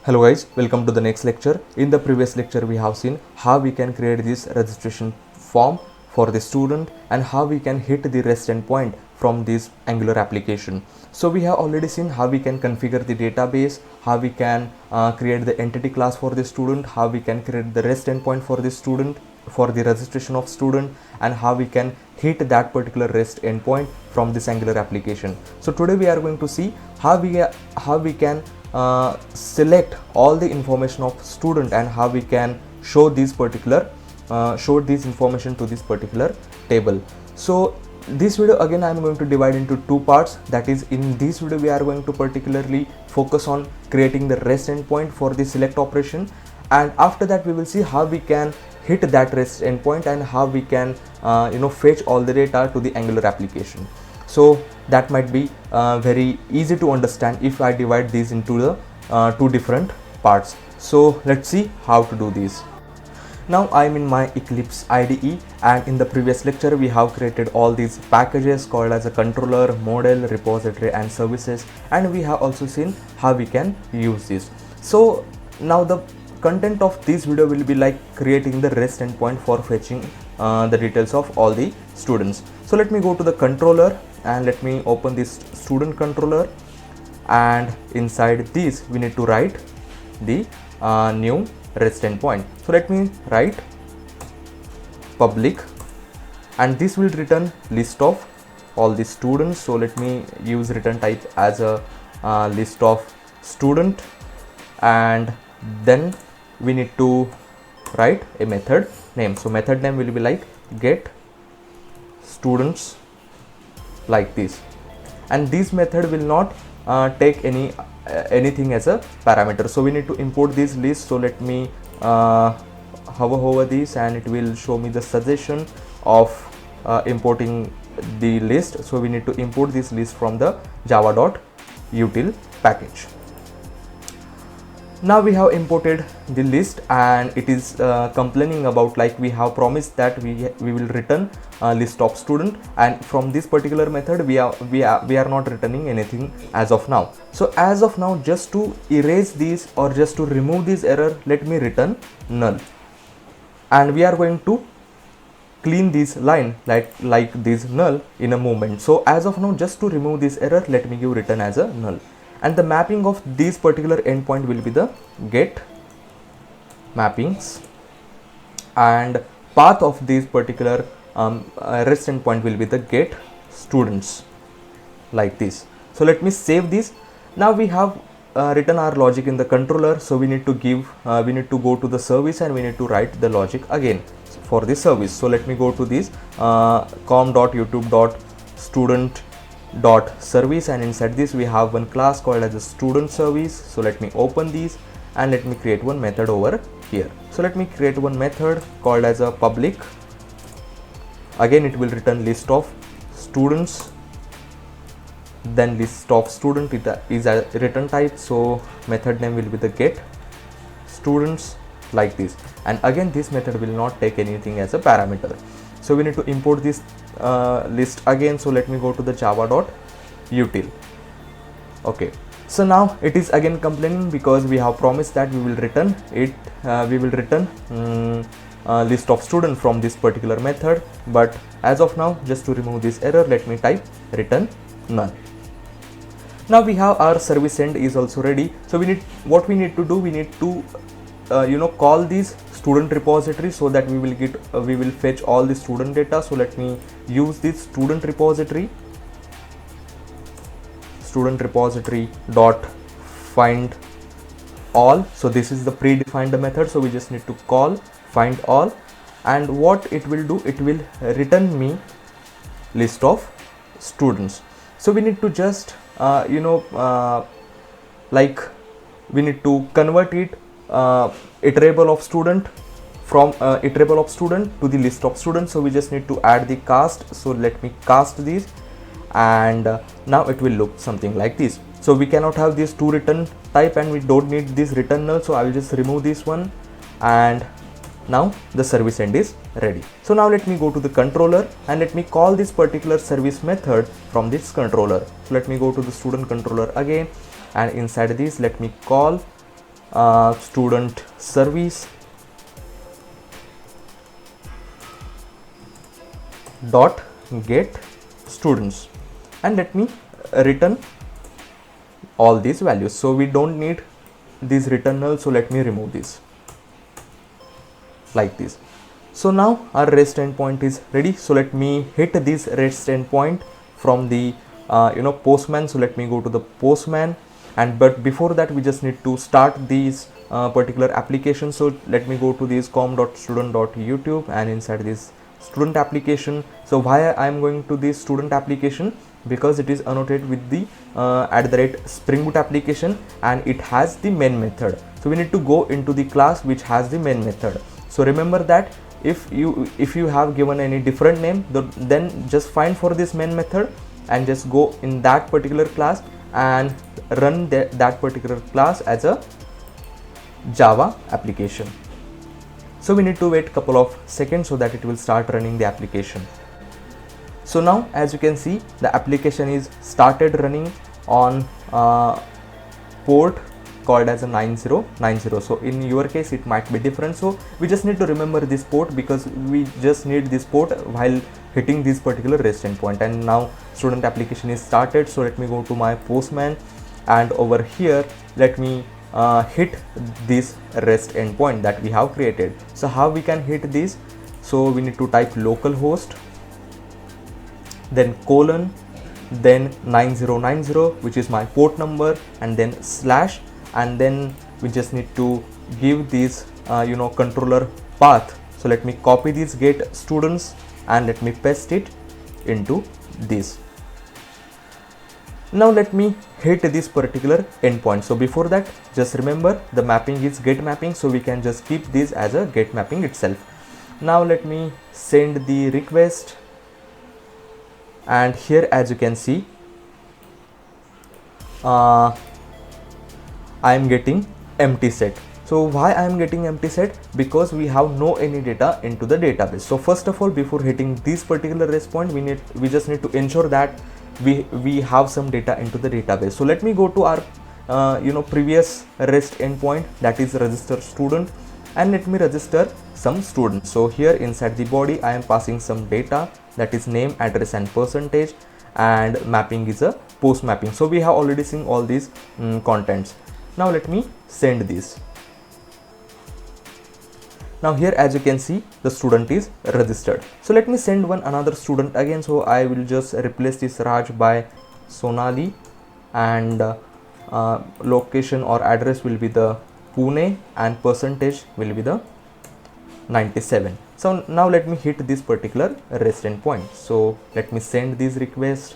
Hello guys, welcome to the next lecture. In the previous lecture we have seen how we can create this registration form for the student and how we can hit the REST endpoint from this Angular application. So we have already seen how we can configure the database, how we can create the entity class for the student, how we can create the REST endpoint for the student for the registration of student, and how we can hit that particular REST endpoint from this Angular application. So today we are going to see how we can select all the information of student and how we can show this information to this particular table. So this video again I am going to divide into two parts. That is, in this video we are going to particularly focus on creating the REST endpoint for the select operation, and after that we will see how we can hit that REST endpoint and how we can fetch all the data to the Angular application. So that might be very easy to understand if I divide these into the two different parts. So let's see how to do this. Now I'm in my Eclipse IDE, and in the previous lecture we have created all these packages called as a controller, model, repository and services, and we have also seen how we can use this. So now the content of this video will be like creating the REST endpoint for fetching the details of all the students. So let me go to the controller and let me open this student controller, and inside this we need to write the new REST endpoint. So let me write public, and this will return list of all the students. So let me use return type as a list of student, and then we need to write a method name. So method name will be like get students, like this, and this method will not take anything as a parameter. So we need to import this list. So let me hover over this and it will show me the suggestion of importing the list. So we need to import this list from the java.util package. Now we have imported the list, and it is complaining about like we have promised that we will return a list of student, and from this particular method we are not returning anything as of now. So as of now, just to erase this or just to remove this error, let me return null, and we are going to clean this line like this null in a moment. So as of now, just to remove this error, let me give return as a null, and the mapping of this particular endpoint will be the get mappings, and path of this particular REST endpoint will be the get students, like this. So let me save this. Now we have written our logic in the controller, so we need to go to the service and we need to write the logic again for this service. So let me go to this com.youtube.student.service, and inside this we have one class called as a student service. So let me open these and let me create one method over here. So let me create one method called as a public. Again it will return list of students, then list of student, it is a return type. So method name will be the get students, like this, and again this method will not take anything as a parameter. So we need to import this list again. So let me go to the java.util. Okay, so now it is again complaining because we have promised that we will return list of student from this particular method, but as of now, just to remove this error, let me type return none. Now we have our service end is also ready. So we need to call this student repository so that we will fetch all the student data. So let me use this student repository dot find all. So this is the predefined method, so we just need to call find all, and what it will do, it will return me list of students. So we need to just we need to convert it iterable of student from iterable of student to the list of students. So we just need to add the cast. So let me cast these, and now it will look something like this. So we cannot have these two return type, and we don't need this return null, so I will just remove this one, and now the service end is ready. So now let me go to the controller and let me call this particular service method from this controller. So let me go to the student controller again, and inside this let me call student service dot get students, and let me return all these values. So we don't need this return null, so let me remove this like this. So now our REST endpoint is ready. So let me hit this REST endpoint from the Postman. So let me go to the Postman, and but before that we just need to start these particular application. So let me go to this com.student.youtube, and inside this student application. So why I am going to this student application? Because it is annotated with the @Spring Boot application, and it has the main method. So we need to go into the class which has the main method. So remember that if you have given any different name, then just find for this main method and just go in that particular class and run that particular class as a Java application. So we need to wait a couple of seconds so that it will start running the application. So now as you can see, the application is started running on port called as a 9090. So in your case it might be different, so we just need to remember this port because we just need this port while hitting this particular REST endpoint. And now student application is started. So let me go to my Postman, and over here let me hit this REST endpoint that we have created. So how we can hit this? So we need to type localhost, then colon, then 9090, which is my port number, and then slash, and then we just need to give this controller path. So let me copy this get students and let me paste it into this. Now let me hit this particular endpoint. So before that, just remember the mapping is get mapping, so we can just keep this as a get mapping itself. Now let me send the request, and here as you can see I am getting empty set. So why I am getting empty set? Because we have no any data into the database. So first of all, before hitting this particular REST point, we just need to ensure that we have some data into the database. So let me go to our previous REST endpoint, that is register student, and let me register some students. So here inside the body I am passing some data, that is name, address and percentage, and mapping is a post mapping. So we have already seen all these contents. Now let me send this. Now here as you can see, the student is registered. So let me send another student again. So I will just replace this Raj by Sonali, and location or address will be the Pune, and percentage will be the 97. So now let me hit this particular REST endpoint. So let me send this request,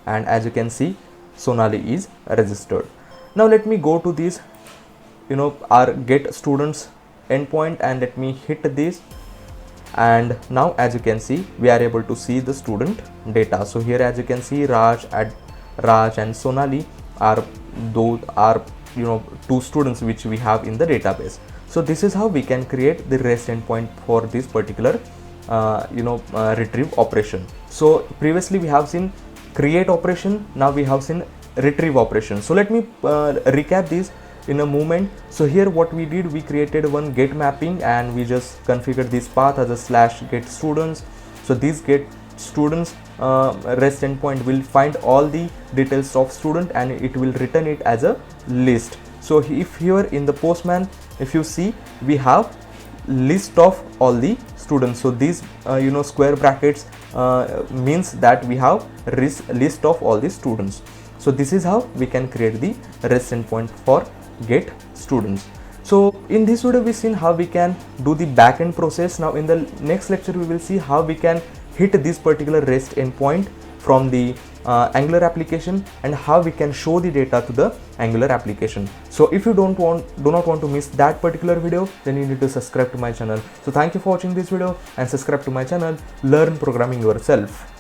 and as you can see, Sonali is registered. Now let me go to this our get students endpoint, and let me hit this, and now as you can see, we are able to see the student data. So here as you can see, Raj and Sonali are two students which we have in the database. So this is how we can create the REST endpoint for this particular retrieve operation. So previously we have seen create operation, now we have seen retrieve operation. So let me recap this in a moment. So here what we did, we created one get mapping, and we just configured this path as a slash get students. So this get students REST endpoint will find all the details of student, and it will return it as a list. So if here in the Postman, if you see, we have list of all the students. So these square brackets means that we have list of all the students. So this is how we can create the REST endpoint for get students. So in this video we seen how we can do the backend process. Now in the next lecture we will see how we can hit this particular REST endpoint from the Angular application, and how we can show the data to the Angular application. So if you do not want to miss that particular video, then you need to subscribe to my channel. So thank you for watching this video, and subscribe to my channel. Learn programming yourself.